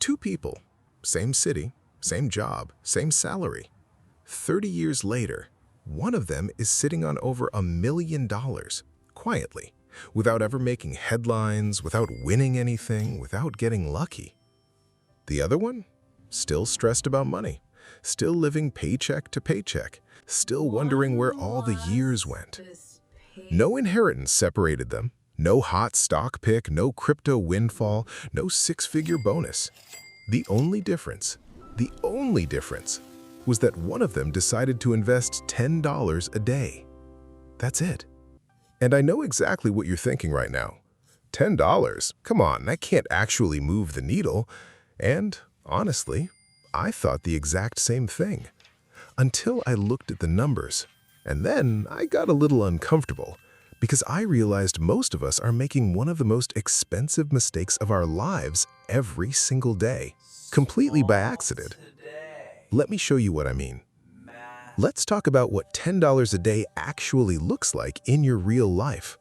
Two people, same city, same job, same salary. 30 years later, one of them is sitting on over $1 million, quietly, without ever making headlines, without winning anything, without getting lucky. The other one? Still stressed about money, still living paycheck to paycheck, still wondering where all the years went. No inheritance separated them, no hot stock pick, no crypto windfall, no six-figure bonus. The only difference was that one of them decided to invest $10 a day. That's it. And I know exactly what you're thinking right now. $10? Come on, that can't actually move the needle. And honestly, I thought the exact same thing. Until I looked at the numbers. And then I got a little uncomfortable because I realized most of us are making one of the most expensive mistakes of our lives every single day, completely by accident. Let me show you what I mean. Let's talk about what $10 a day actually looks like in your real life.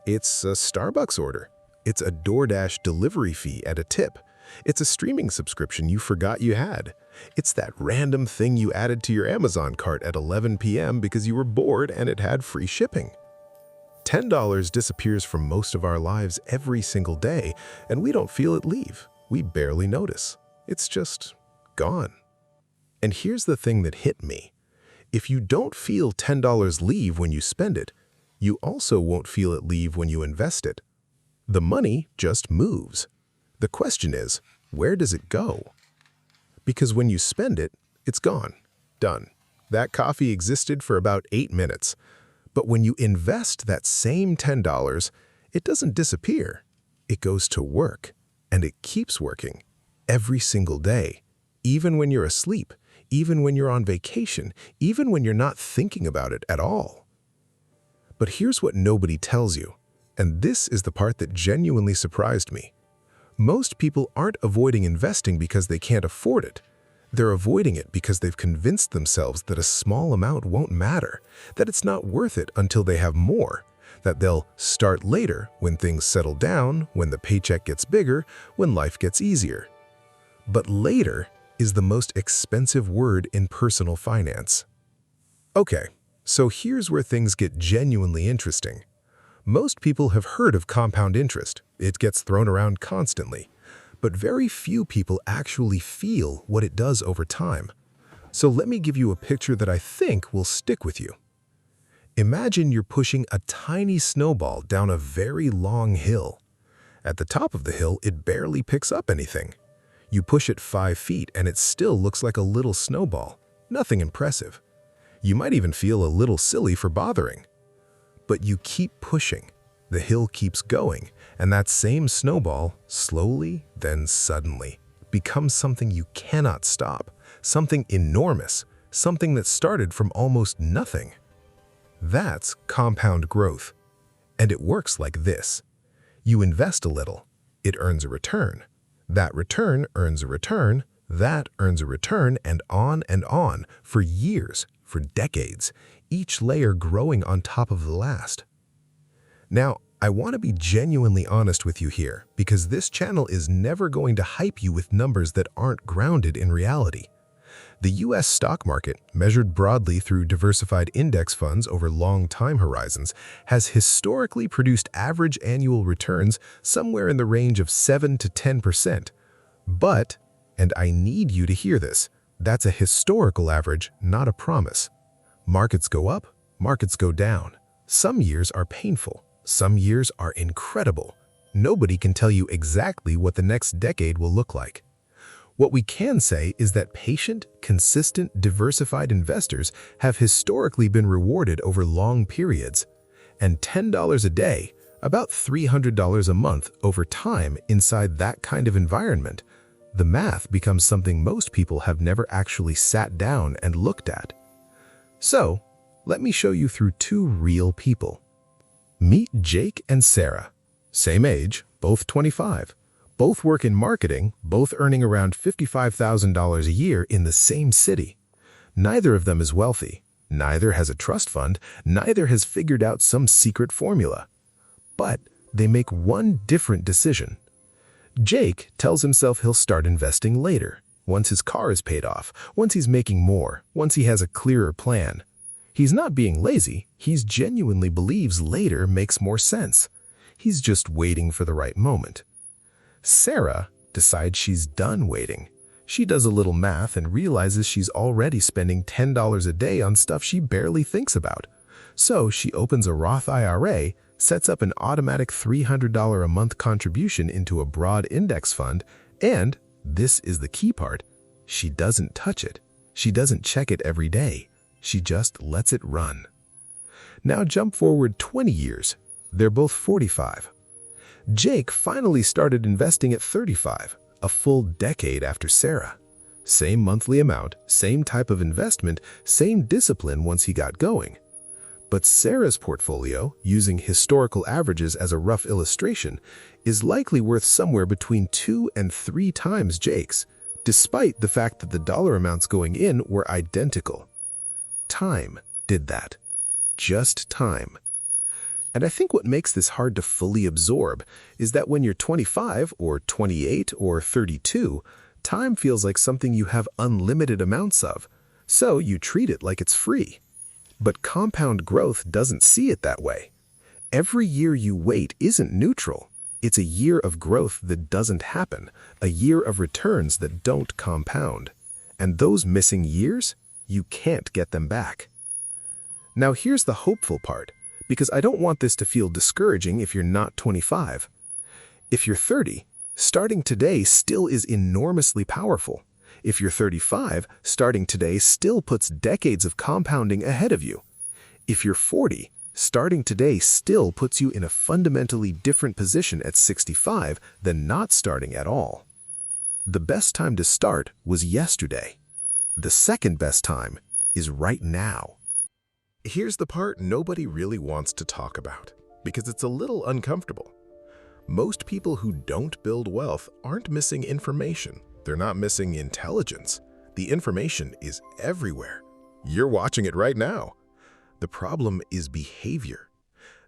It's a Starbucks order. It's a DoorDash delivery fee and a tip. It's a streaming subscription you forgot you had. It's that random thing you added to your Amazon cart at 11 p.m. because you were bored and it had free shipping. $10 disappears from most of our lives every single day, and we don't feel it leave. We barely notice. It's just gone. And here's the thing that hit me. If you don't feel $10 leave when you spend it, you also won't feel it leave when you invest it. The money just moves. The question is, where does it go? Because when you spend it, it's gone. Done. That coffee existed for about 8 minutes. But when you invest that same $10, it doesn't disappear. It goes to work, and it keeps working every single day, even when you're asleep, even when you're on vacation, even when you're not thinking about it at all. But here's what nobody tells you, and this is the part that genuinely surprised me. Most people aren't avoiding investing because they can't afford it. They're avoiding it because they've convinced themselves that a small amount won't matter, that it's not worth it until they have more, that they'll start later when things settle down, when the paycheck gets bigger, when life gets easier. But later is the most expensive word in personal finance. Okay, so here's where things get genuinely interesting. Most people have heard of compound interest. It gets thrown around constantly. But very few people actually feel what it does over time. So let me give you a picture that I think will stick with you. Imagine you're pushing a tiny snowball down a very long hill. At the top of the hill, it barely picks up anything. You push it 5 feet and it still looks like a little snowball. Nothing impressive. You might even feel a little silly for bothering. But you keep pushing. The hill keeps going, and that same snowball, slowly, then suddenly, becomes something you cannot stop, something enormous, something that started from almost nothing. That's compound growth. And it works like this. You invest a little, it earns a return. That return earns a return, that earns a return, and on for years, for decades, each layer growing on top of the last. Now, I want to be genuinely honest with you here because this channel is never going to hype you with numbers that aren't grounded in reality. The US stock market, measured broadly through diversified index funds over long time horizons, has historically produced average annual returns somewhere in the range of 7 to 10%. But, and I need you to hear this, that's a historical average, not a promise. Markets go up, markets go down. Some years are painful. Some years are incredible. Nobody can tell you exactly what the next decade will look like. What we can say is that patient, consistent, diversified investors have historically been rewarded over long periods. And $10 a day, about $300 a month over time inside that kind of environment, the math becomes something most people have never actually sat down and looked at. So, let me show you through 2 real people. Meet Jake and Sarah. Same age, both 25. Both work in marketing, both earning around $55,000 a year in the same city. Neither of them is wealthy. Neither has a trust fund. Neither has figured out some secret formula. But they make one different decision. Jake tells himself he'll start investing later, once his car is paid off, once he's making more, once he has a clearer plan. He's not being lazy, he genuinely believes later makes more sense. He's just waiting for the right moment. Sarah decides she's done waiting. She does a little math and realizes she's already spending $10 a day on stuff she barely thinks about. So she opens a Roth IRA, sets up an automatic $300 a month contribution into a broad index fund, and, this is the key part, she doesn't touch it. She doesn't check it every day. She just lets it run. Now jump forward 20 years. They're both 45. Jake finally started investing at 35, a full decade after Sarah. Same monthly amount, same type of investment, same discipline once he got going. But Sarah's portfolio, using historical averages as a rough illustration, is likely worth somewhere between 2 and 3 times Jake's, despite the fact that the dollar amounts going in were identical. Time did that. Just time. And I think what makes this hard to fully absorb is that when you're 25 or 28 or 32, time feels like something you have unlimited amounts of, so you treat it like it's free. But compound growth doesn't see it that way. Every year you wait isn't neutral. It's a year of growth that doesn't happen, a year of returns that don't compound. And those missing years, you can't get them back. Now here's the hopeful part, because I don't want this to feel discouraging if you're not 25. If you're 30, starting today still is enormously powerful. If you're 35, starting today still puts decades of compounding ahead of you. If you're 40, starting today still puts you in a fundamentally different position at 65 than not starting at all. The best time to start was yesterday. The second best time is right now. Here's the part nobody really wants to talk about, because it's a little uncomfortable. Most people who don't build wealth aren't missing information. They're not missing intelligence. The information is everywhere. You're watching it right now. The problem is behavior.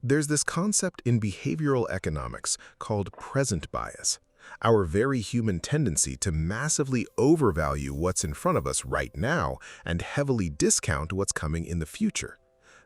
There's this concept in behavioral economics called present bias, our very human tendency to massively overvalue what's in front of us right now and heavily discount what's coming in the future.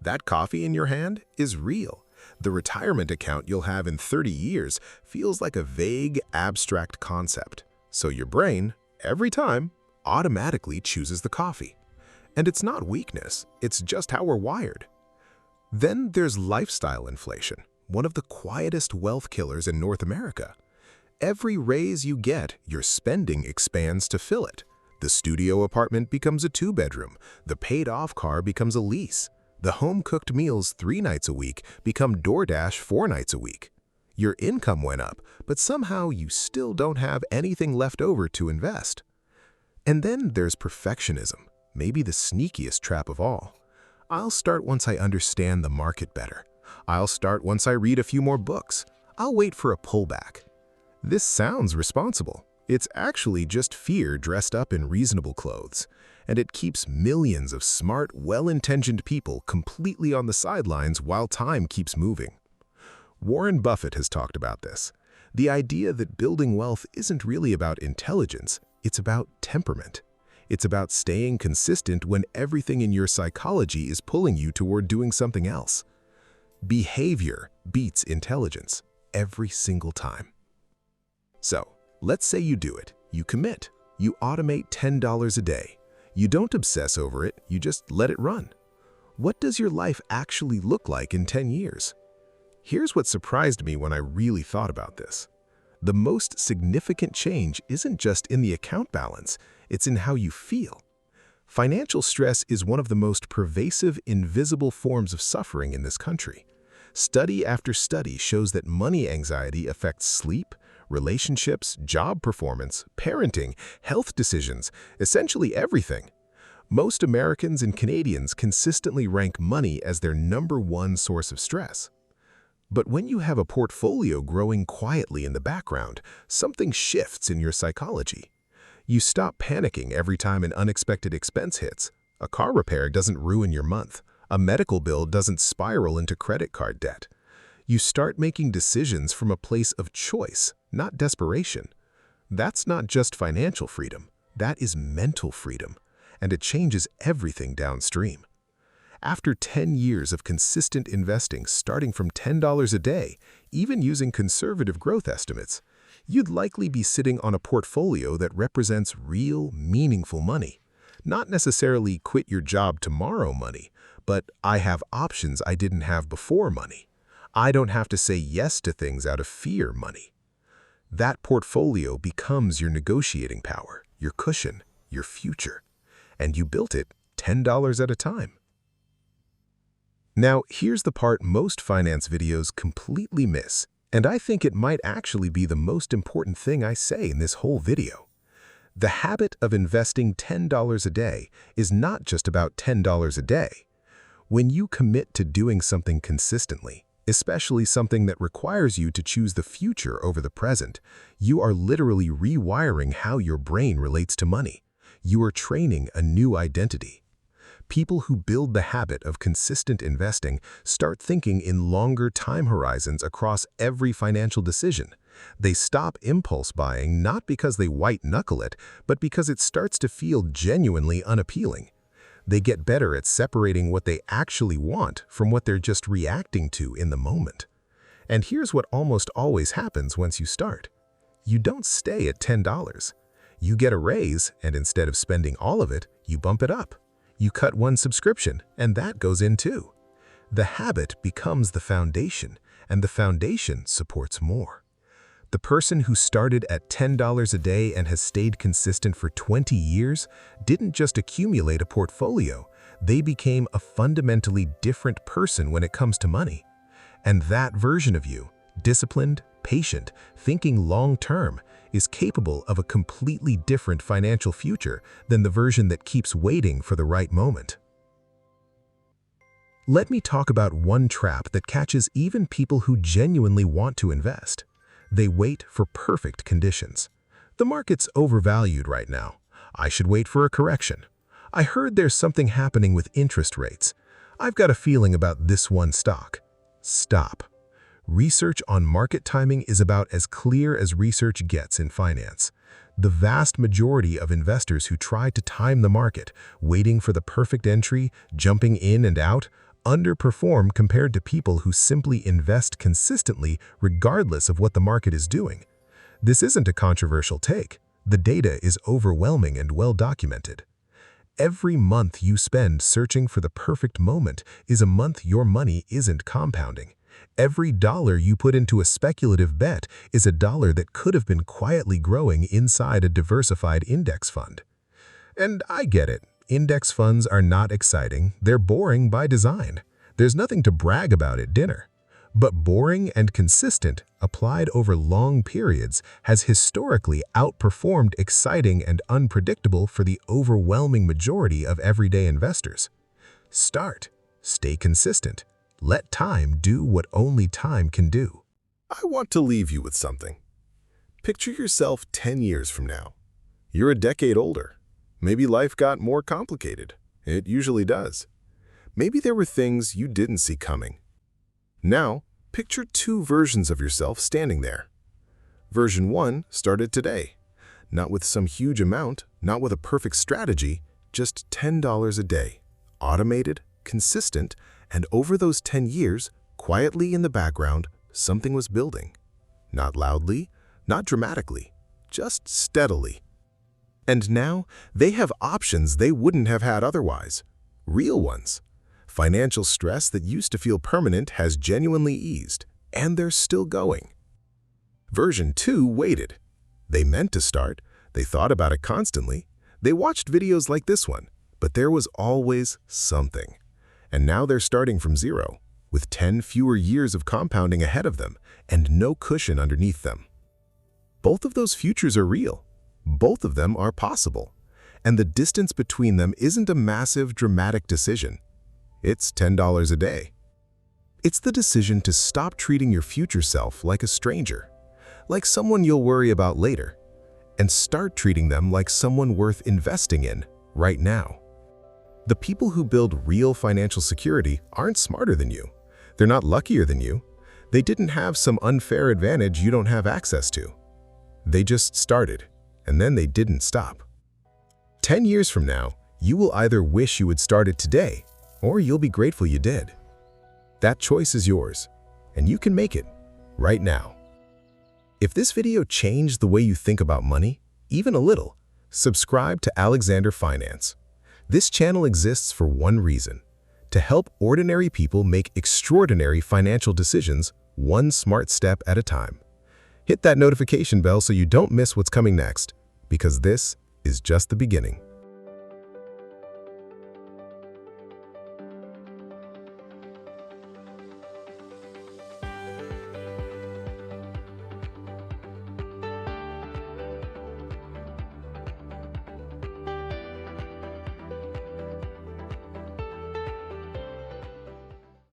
That coffee in your hand is real. The retirement account you'll have in 30 years feels like a vague, abstract concept. So your brain, every time, automatically chooses the coffee. And it's not weakness, it's just how we're wired. Then there's lifestyle inflation, one of the quietest wealth killers in North America. Every raise you get, your spending expands to fill it. The studio apartment becomes a 2-bedroom, the paid-off car becomes a lease. The home-cooked meals 3 nights a week become DoorDash 4 nights a week. Your income went up, but somehow you still don't have anything left over to invest. And then there's perfectionism, maybe the sneakiest trap of all. I'll start once I understand the market better. I'll start once I read a few more books. I'll wait for a pullback. This sounds responsible. It's actually just fear dressed up in reasonable clothes. And it keeps millions of smart, well-intentioned people completely on the sidelines while time keeps moving. Warren Buffett has talked about this. The idea that building wealth isn't really about intelligence, it's about temperament. It's about staying consistent when everything in your psychology is pulling you toward doing something else. Behavior beats intelligence every single time. So, let's say you do it. You commit. You automate $10 a day. You don't obsess over it, you just let it run. What does your life actually look like in 10 years? Here's what surprised me when I really thought about this. The most significant change isn't just in the account balance, it's in how you feel. Financial stress is one of the most pervasive, invisible forms of suffering in this country. Study after study shows that money anxiety affects sleep, relationships, job performance, parenting, health decisions, essentially everything. Most Americans and Canadians consistently rank money as their #1 source of stress. But when you have a portfolio growing quietly in the background, something shifts in your psychology. You stop panicking every time an unexpected expense hits. A car repair doesn't ruin your month. A medical bill doesn't spiral into credit card debt. You start making decisions from a place of choice, not desperation. That's not just financial freedom. That is mental freedom, and it changes everything downstream. After 10 years of consistent investing starting from $10 a day, even using conservative growth estimates, you'd likely be sitting on a portfolio that represents real, meaningful money. Not necessarily quit your job tomorrow money, but I have options I didn't have before money. I don't have to say yes to things out of fear money. That portfolio becomes your negotiating power, your cushion, your future. And you built it $10 at a time. Now, here's the part most finance videos completely miss, and I think it might actually be the most important thing I say in this whole video. The habit of investing $10 a day is not just about $10 a day. When you commit to doing something consistently, especially something that requires you to choose the future over the present, you are literally rewiring how your brain relates to money. You are training a new identity. People who build the habit of consistent investing start thinking in longer time horizons across every financial decision. They stop impulse buying not because they white-knuckle it, but because it starts to feel genuinely unappealing. They get better at separating what they actually want from what they're just reacting to in the moment. And here's what almost always happens once you start. You don't stay at $10. You get a raise, and instead of spending all of it, you bump it up. You cut one subscription, and that goes in too. The habit becomes the foundation, and the foundation supports more. The person who started at $10 a day and has stayed consistent for 20 years didn't just accumulate a portfolio, they became a fundamentally different person when it comes to money. And that version of you, disciplined, patient, thinking long-term, is capable of a completely different financial future than the version that keeps waiting for the right moment. Let me talk about one trap that catches even people who genuinely want to invest. They wait for perfect conditions. The market's overvalued right now. I should wait for a correction. I heard there's something happening with interest rates. I've got a feeling about this one stock. Stop. Research on market timing is about as clear as research gets in finance. The vast majority of investors who try to time the market, waiting for the perfect entry, jumping in and out, underperform compared to people who simply invest consistently regardless of what the market is doing. This isn't a controversial take. The data is overwhelming and well documented. Every month you spend searching for the perfect moment is a month your money isn't compounding. Every dollar you put into a speculative bet is a dollar that could have been quietly growing inside a diversified index fund. And I get it. Index funds are not exciting. They're boring by design. There's nothing to brag about at dinner. But boring and consistent, applied over long periods, has historically outperformed exciting and unpredictable for the overwhelming majority of everyday investors. Start. Stay consistent. Let time do what only time can do. I want to leave you with something. Picture yourself 10 years from now. You're a decade older. Maybe life got more complicated. It usually does. Maybe there were things you didn't see coming. Now, picture two versions of yourself standing there. Version 1 started today. Not with some huge amount, not with a perfect strategy, just $10 a day. Automated, consistent, and over those 10 years, quietly in the background, something was building. Not loudly, not dramatically, just steadily. And now, they have options they wouldn't have had otherwise. Real ones. Financial stress that used to feel permanent has genuinely eased, and they're still going. Version 2 waited. They meant to start, they thought about it constantly, they watched videos like this one, but there was always something. And now they're starting from zero, with 10 fewer years of compounding ahead of them and no cushion underneath them. Both of those futures are real. Both of them are possible. And the distance between them isn't a massive, dramatic decision. It's $10 a day. It's the decision to stop treating your future self like a stranger, like someone you'll worry about later, and start treating them like someone worth investing in right now. The people who build real financial security aren't smarter than you. They're not luckier than you. They didn't have some unfair advantage you don't have access to. They just started, and then they didn't stop. 10 years from now, you will either wish you had started today, or you'll be grateful you did. That choice is yours, and you can make it right now. If this video changed the way you think about money, even a little, subscribe to Alexander Finance. This channel exists for one reason: to help ordinary people make extraordinary financial decisions, one smart step at a time. Hit that notification bell so you don't miss what's coming next, because this is just the beginning.